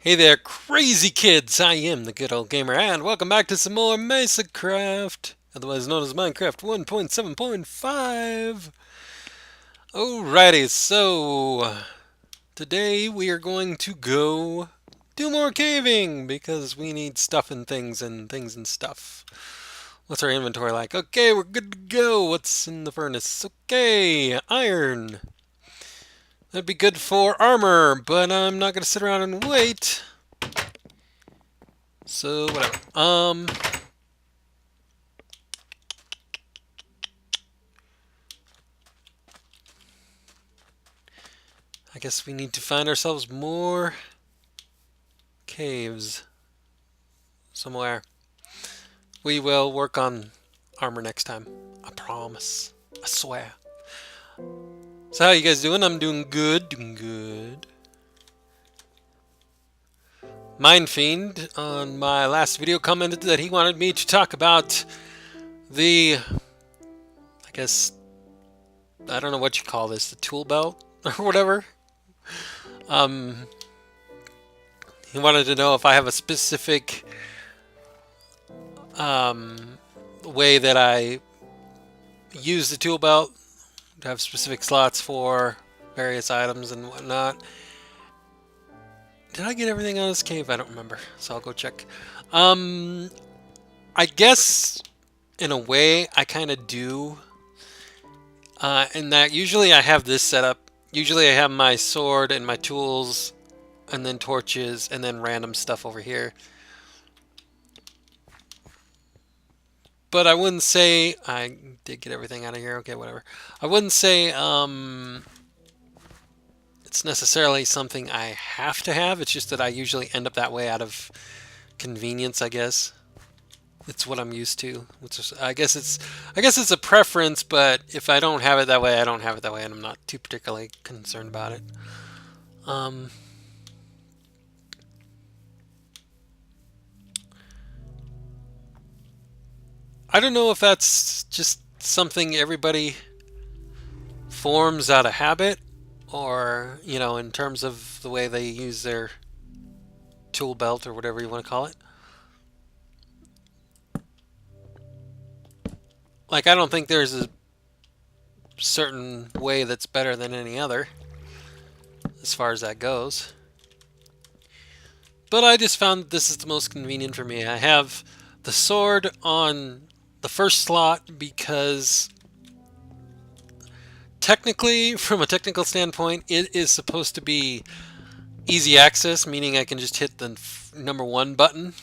Hey there, crazy kids! I am the good old gamer, and welcome back to some more MesaCraft, otherwise known as Minecraft 1.7.5. Alrighty, so today we are going to go do more caving because we need stuff and things and stuff. What's our inventory like? Okay, we're good to go. What's in the furnace? Okay, iron. That'd be good for armor, but I'm not gonna sit around and wait. So whatever. I guess we need to find ourselves more caves somewhere. We will work on armor next time. I promise. I swear. So how you guys doing? I'm doing good. Doing good. Mindfiend on my last video commented that he wanted me to talk about the, I guess, I don't know what you call this, the tool belt or whatever. Um, he wanted to know if I have a specific way that I use the tool belt to have specific slots for various items and whatnot. Did I get everything out of this cave? I don't remember, so I'll go check. Um, I guess in a way I kind of do. In that usually I have this set up. Usually I have my sword and my tools, and then torches, and then random stuff over here. But I wouldn't say I did get everything out of here. Okay, whatever. I wouldn't say it's necessarily something I have to have. It's just that I usually end up that way out of convenience, I guess. It's what I'm used to. Which is, I guess it's a preference, but if I don't have it that way, I don't have it that way, and I'm not too particularly concerned about it. Um, I don't know if that's just something everybody forms out of habit, or in terms of the way they use their tool belt or whatever you want to call it. Like, I don't think there's a certain way that's better than any other as far as that goes. But I just found this is the most convenient for me. I have the sword on the first slot because technically, from a technical standpoint, it is supposed to be easy access, meaning I can just hit the number one button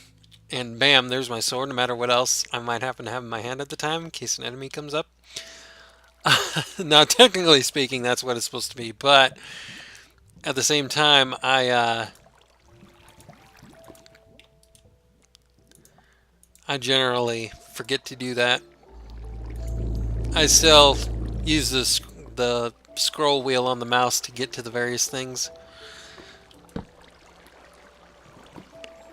and bam, there's my sword, no matter what else I might happen to have in my hand at the time in case an enemy comes up. Now, technically speaking, that's what it's supposed to be, but at the same time, I generally forget to do that. I still use the scroll wheel on the mouse to get to the various things.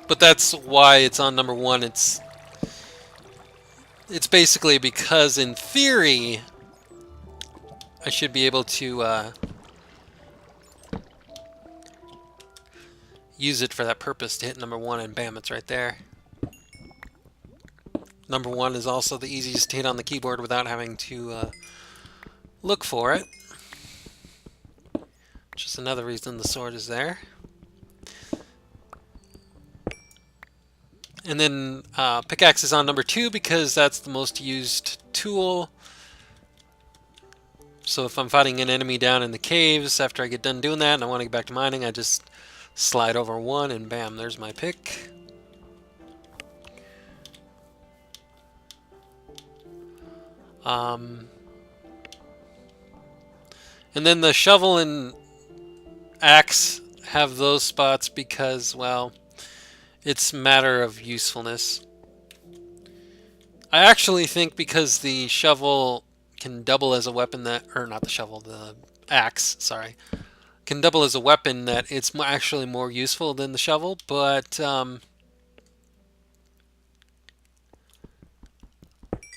But that's why it's on number one. It's basically because in theory I should be able to use it for that purpose to hit number one, and bam, it's right there. Number one is also the easiest to hit on the keyboard without having to look for it. Which is another reason the sword is there. And then pickaxe is on number two because that's the most used tool. So if I'm fighting an enemy down in the caves after I get done doing that and I want to get back to mining, I just slide over one and bam, there's my pick. And then the shovel and axe have those spots because, well, it's a matter of usefulness. I actually think because the shovel can double as a weapon or not the shovel, the axe, sorry, can double as a weapon that it's actually more useful than the shovel, but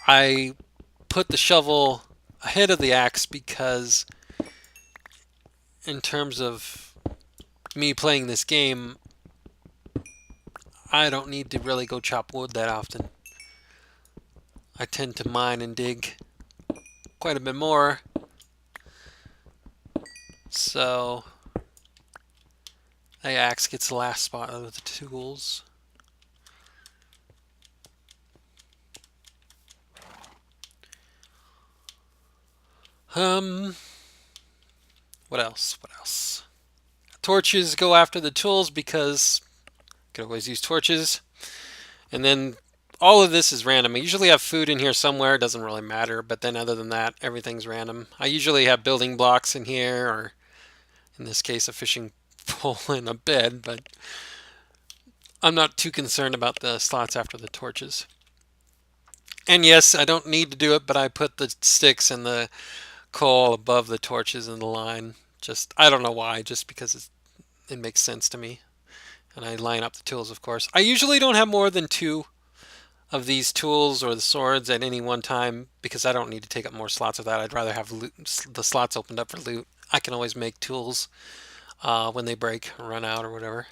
I put the shovel ahead of the axe because in terms of me playing this game, I don't need to really go chop wood that often. I tend to mine and dig quite a bit more. So the axe gets the last spot of the tools. What else? What else? Torches go after the tools because you can always use torches. And then all of this is random. I usually have food in here somewhere. It doesn't really matter. But then other than that, everything's random. I usually have building blocks in here, or in this case, a fishing pole and a bed. But I'm not too concerned about the slots after the torches. And yes, I don't need to do it, but I put the sticks and the coal above the torches in the line. Just, I don't know why, just because it makes sense to me. And I line up the tools, of course. I usually don't have more than 2 of these tools or the swords at any one time because I don't need to take up more slots of that. I'd rather have the slots opened up for loot. I can always make tools when they break or run out or whatever.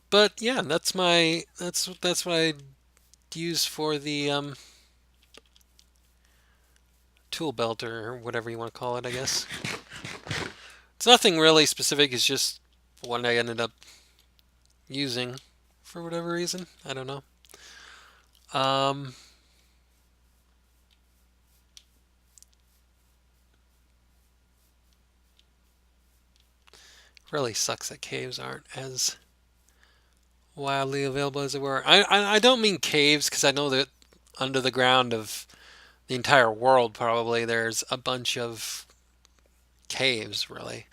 But yeah, that's what I use for the tool belt or whatever you want to call it, I guess. It's nothing really specific. It's just what I ended up using for whatever reason. I don't know. Really sucks that caves aren't as wildly available as they were. I don't mean caves because I know that under the ground of the entire world probably there's a bunch of caves, really.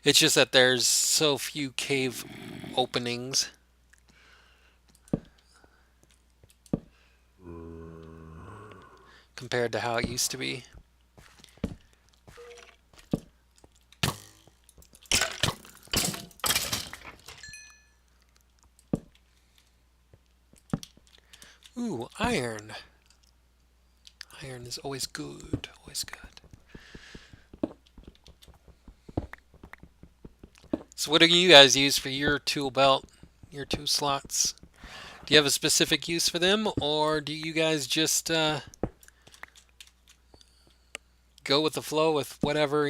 It's just that there's so few cave openings compared to how it used to be. Ooh, iron. Iron is always good, always good. So what do you guys use for your tool belt, your 2 slots? Do you have a specific use for them, or do you guys just go with the flow with whatever,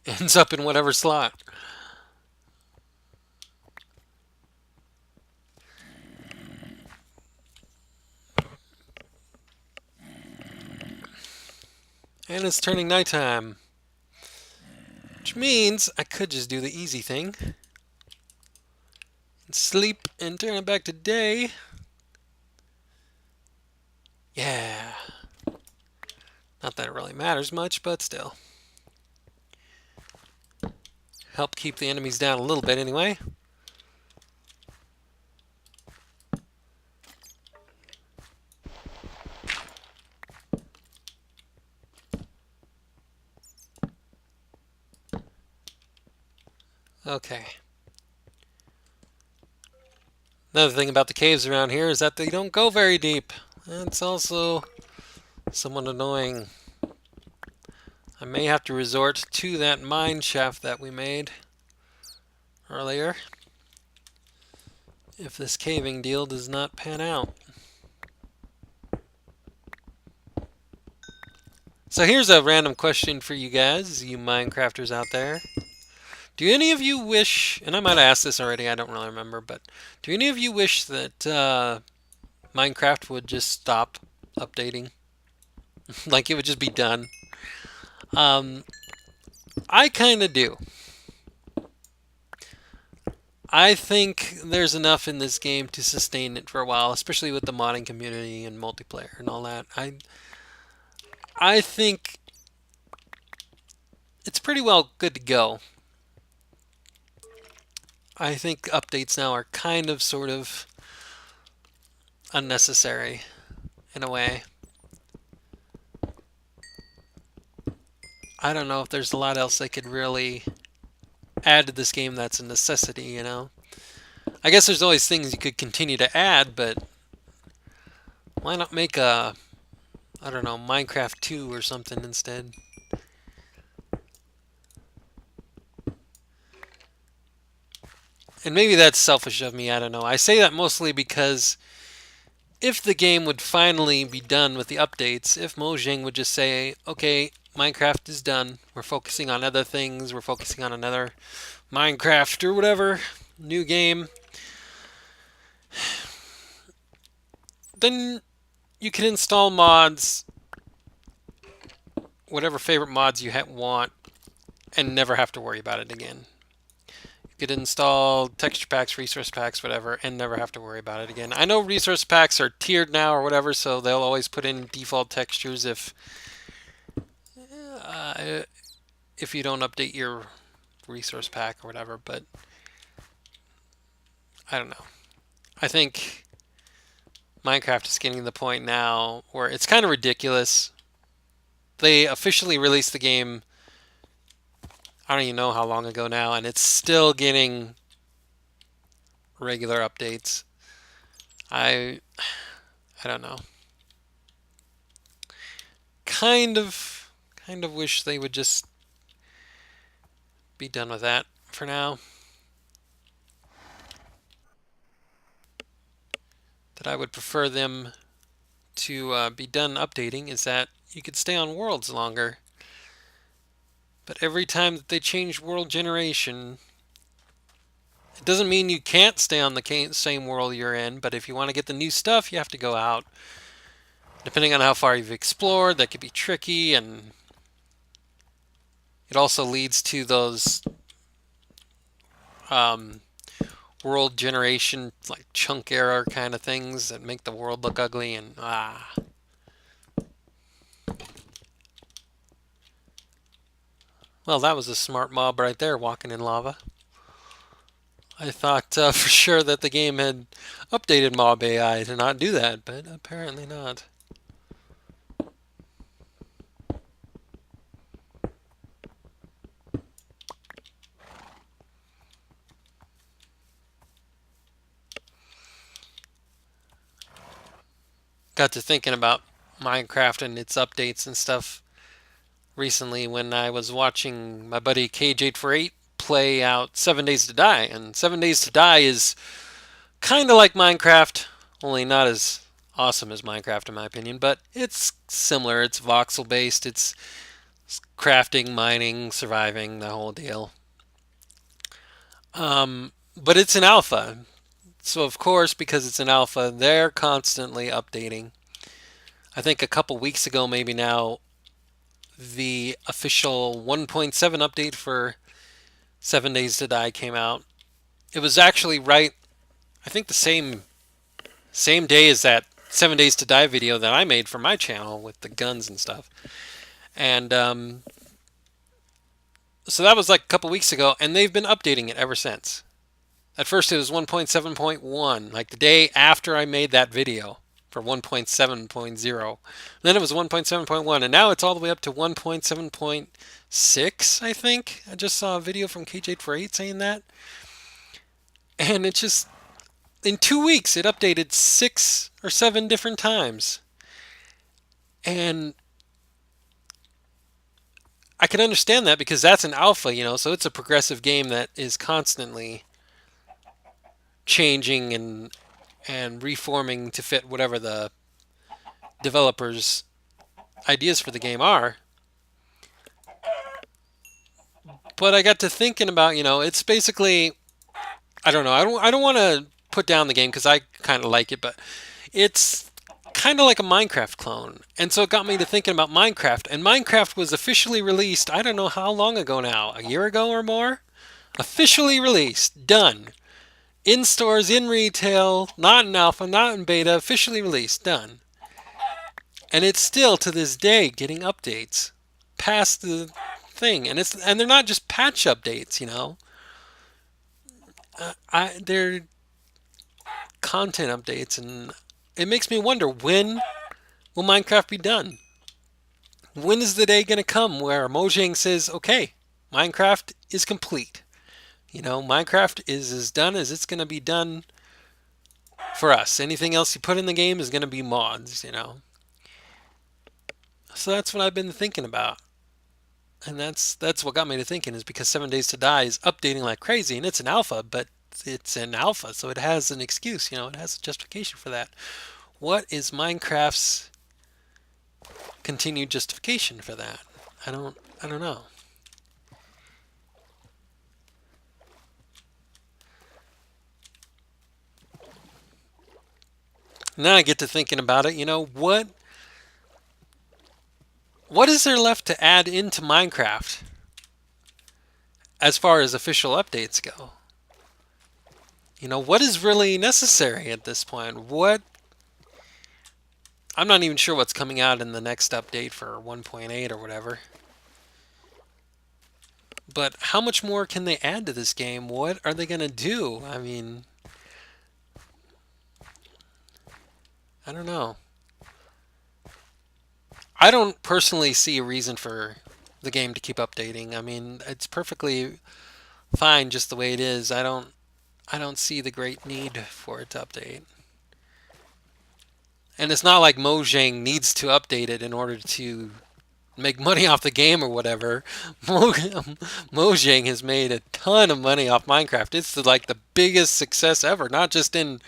ends up in whatever slot? And it's turning nighttime. Which means I could just do the easy thing. And sleep and turn it back to day. Yeah. Not that it really matters much, but still. Help keep the enemies down a little bit anyway. Okay. Another thing about the caves around here is that they don't go very deep. That's also somewhat annoying. I may have to resort to that mine shaft that we made earlier if this caving deal does not pan out. So here's a random question for you guys, you Minecrafters out there. Do any of you wish, and I might have asked this already, I don't really remember, but do any of you wish that Minecraft would just stop updating? Like it would just be done? I kind of do. I think there's enough in this game to sustain it for a while, especially with the modding community and multiplayer and all that. I think it's pretty well good to go. I think updates now are kind of sort of unnecessary in a way. I don't know if there's a lot else they could really add to this game that's a necessity, I guess there's always things you could continue to add, but why not make a, I don't know, Minecraft 2 or something instead? And maybe that's selfish of me, I don't know. I say that mostly because if the game would finally be done with the updates, if Mojang would just say, okay, Minecraft is done, we're focusing on other things, we're focusing on another Minecraft or whatever, new game, then you can install mods, whatever favorite mods you want, and never have to worry about it again. You could install texture packs, resource packs, whatever, and never have to worry about it again. I know resource packs are tiered now or whatever, so they'll always put in default textures uh, if you don't update your resource pack or whatever, but I don't know. I think Minecraft is getting to the point now where it's kind of ridiculous. They officially released the game, I don't even know how long ago now, and it's still getting regular updates. I I don't know. Kind of wish they would just be done with that for now. That I would prefer them to be done updating is that you could stay on worlds longer. But every time that they change world generation, it doesn't mean you can't stay on the same world you're in, but if you want to get the new stuff, you have to go out. Depending on how far you've explored, that could be tricky, and it also leads to those um, world generation, like chunk error kind of things that make the world look ugly, and Well, that was a smart mob right there, walking in lava. I thought for sure that the game had updated mob AI to not do that, but apparently not. Got to thinking about Minecraft and its updates and stuff recently when I was watching my buddy Cage848 play out 7 Days to Die. And 7 Days to Die is kind of like Minecraft, only not as awesome as Minecraft in my opinion, but it's similar. It's voxel based, it's crafting, mining, surviving, the whole deal. But it's an alpha. So, of course, because it's an alpha, they're constantly updating. I think a couple weeks ago, maybe now, the official 1.7 update for 7 Days to Die came out. It was actually right, I think the same day as that 7 Days to Die video that I made for my channel with the guns and stuff. And so that was like a couple weeks ago, and they've been updating it ever since. At first it was 1.7.1, like the day after I made that video for 1.7.0. Then it was 1.7.1, and now it's all the way up to 1.7.6, I think. I just saw a video from Cage848 saying that. And it just, in 2 weeks, it updated 6 or 7 different times. And I can understand that because that's an alpha, so it's a progressive game that is constantly changing and reforming to fit whatever the developers' ideas for the game are. But I got to thinking about, it's basically, I don't know, I don't want to put down the game because I kind of like it, but it's kind of like a Minecraft clone. And so it got me to thinking about Minecraft. And Minecraft was officially released, I don't know how long ago now, a year ago or more? Officially released, done. In stores, in retail, not in alpha, not in beta, officially released, done. And it's still to this day getting updates past the thing, and they're not just patch updates. They're content updates, and it makes me wonder, when will Minecraft be done? When is the day going to come where Mojang says, okay, Minecraft is complete? Minecraft is as done as it's going to be done for us. Anything else you put in the game is going to be mods. So that's what I've been thinking about. And that's what got me to thinking, is because 7 Days to Die is updating like crazy, and it's an alpha, but it's in alpha, so it has an excuse, you know, it has a justification for that. What is Minecraft's continued justification for that? I don't know. And then I get to thinking about it, you know, what is there left to add into Minecraft as far as official updates go? You know, what is really necessary at this point? I'm not even sure what's coming out in the next update for 1.8 or whatever. But how much more can they add to this game? What are they going to do? I mean, I don't know. I don't personally see a reason for the game to keep updating. I mean, it's perfectly fine just the way it is. I don't see the great need for it to update. And it's not like Mojang needs to update it in order to make money off the game or whatever. Mojang has made a ton of money off Minecraft. It's like the biggest success ever, not just in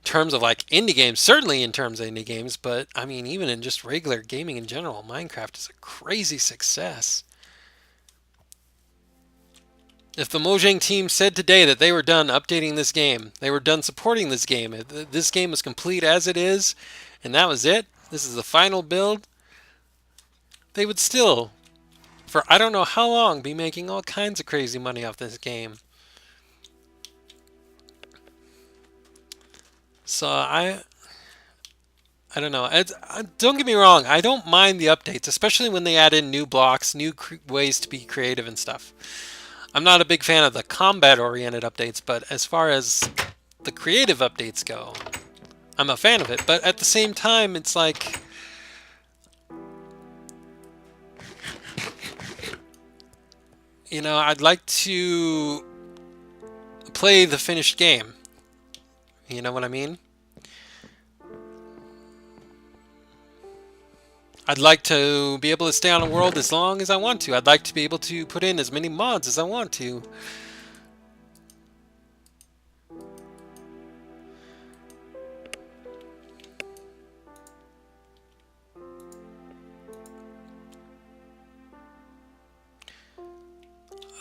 terms of like indie games, certainly in terms of indie games, but I mean even in just regular gaming in general, Minecraft is a crazy success. If the Mojang team said today that they were done updating this game, they were done supporting this game, this game was complete as it is, and that was it, this is the final build, they would still, for I don't know how long, be making all kinds of crazy money off this game. So I don't know. Don't get me wrong. I don't mind the updates, especially when they add in new blocks, new ways to be creative and stuff. I'm not a big fan of the combat-oriented updates, but as far as the creative updates go, I'm a fan of it. But at the same time, it's like, you know, I'd like to play the finished game. You know what I mean? I'd like to be able to stay on a world as long as I want to. I'd like to be able to put in as many mods as I want to.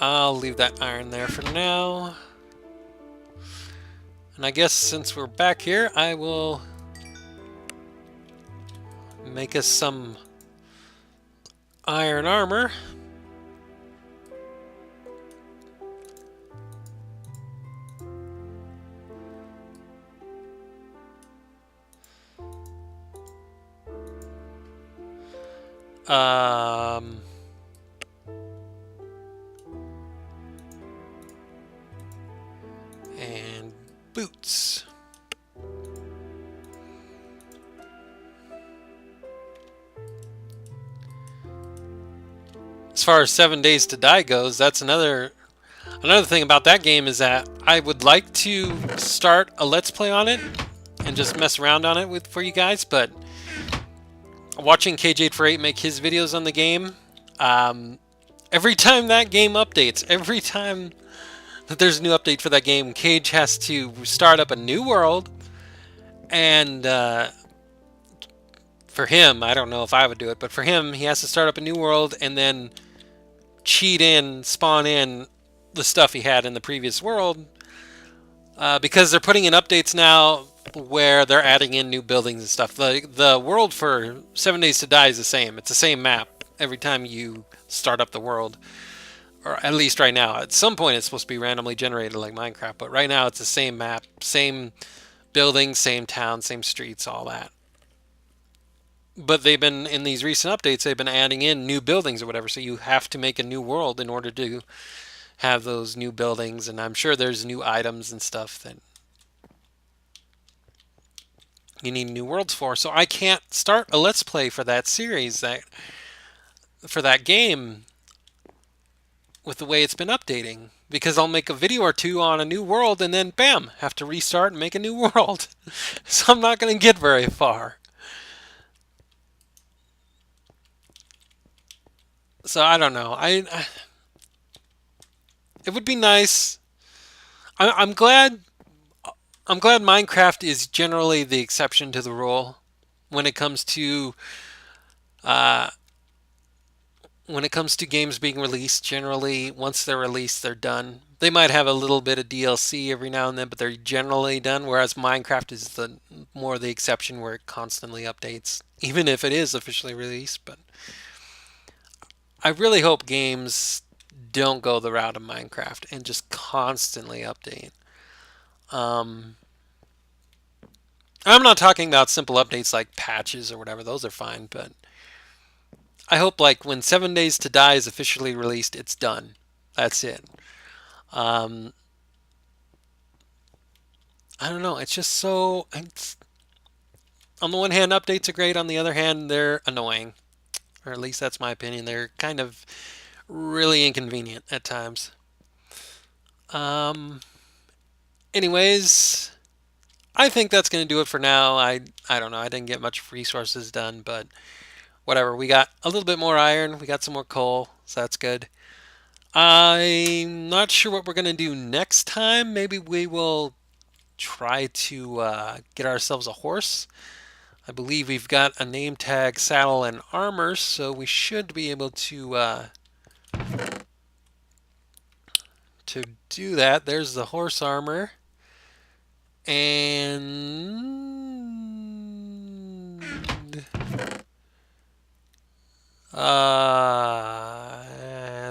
I'll leave that iron there for now. And I guess since we're back here, I will make us some iron armor. And boots. As far as 7 Days to Die goes, that's another thing about that game is that I would like to start a Let's Play on it and just mess around on it for you guys, but watching KJ48 make his videos on the game, every time that game updates, every time that there's a new update for that game, Cage has to start up a new world, and for him, I don't know if I would do it, but for him, he has to start up a new world and then spawn in the stuff he had in the previous world, because they're putting in updates now where they're adding in new buildings and stuff. The world for 7 Days to Die is the same. It's the same map every time you start up the world, or at least right now. At some point it's supposed to be randomly generated like Minecraft, but right now it's the same map, same buildings, same town, same streets, all that. But they've been, in these recent updates, they've been adding in new buildings or whatever, so you have to make a new world in order to have those new buildings, and I'm sure there's new items and stuff that you need new worlds for. So I can't start a Let's Play for that series, for that game, with the way it's been updating, because I'll make a video or two on a new world and then bam, have to restart and make a new world. So I'm not going to get very far. So I don't know. It would be nice. I'm glad. I'm glad Minecraft is generally the exception to the rule when it comes to uh, games being released. Generally, once they're released, they're done. They might have a little bit of DLC every now and then, but they're generally done. Whereas Minecraft is the more the exception, where it constantly updates, even if it is officially released. But I really hope games don't go the route of Minecraft and just constantly update. Um, I'm not talking about simple updates like patches or whatever; those are fine. But I hope like when 7 Days to Die is officially released, it's done. That's it. Um, I don't know. It's just so. On the one hand, updates are great. On the other hand, they're annoying, or at least that's my opinion. They're kind of really inconvenient at times. Um, anyways, I think that's going to do it for now. I don't know. I didn't get much resources done, but whatever. We got a little bit more iron. We got some more coal, so that's good. I'm not sure what we're going to do next time. Maybe we will try to get ourselves a horse. I believe we've got a name tag, saddle, and armor, so we should be able to do that. There's the horse armor. And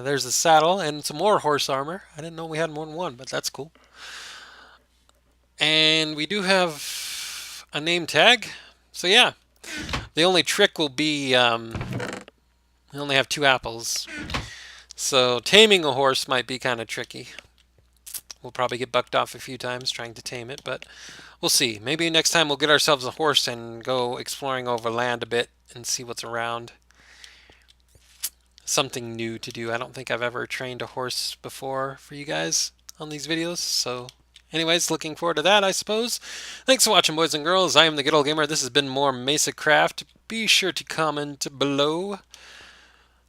there's the saddle and some more horse armor. I didn't know we had more than one, but that's cool. And we do have a name tag. So yeah, the only trick will be we only have 2 apples. So taming a horse might be kind of tricky. We'll probably get bucked off a few times trying to tame it, but we'll see. Maybe next time we'll get ourselves a horse and go exploring over land a bit and see what's around. Something new to do. I don't think I've ever trained a horse before for you guys on these videos, so anyways, looking forward to that, I suppose. Thanks for watching, boys and girls. I am the Good Old Gamer. This has been more MesaCraft. Be sure to comment below.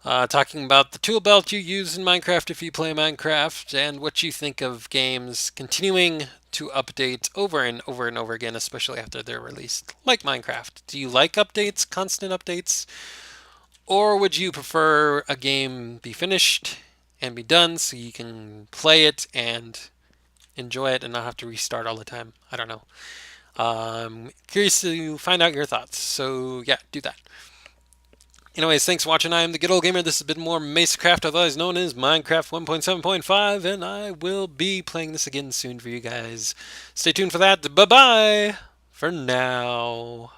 Talking about the tool belt you use in Minecraft if you play Minecraft, and what you think of games continuing to update over and over and over again, especially after they're released, like Minecraft. Do you like updates, constant updates, or would you prefer a game be finished and be done so you can play it and enjoy it and not have to restart all the time? I don't know. Curious to find out your thoughts, so yeah, do that. Anyways, thanks for watching. I am the Good Old Gamer. This has been more MesaCraft, otherwise known as Minecraft 1.7.5, and I will be playing this again soon for you guys. Stay tuned for that. Bye-bye for now.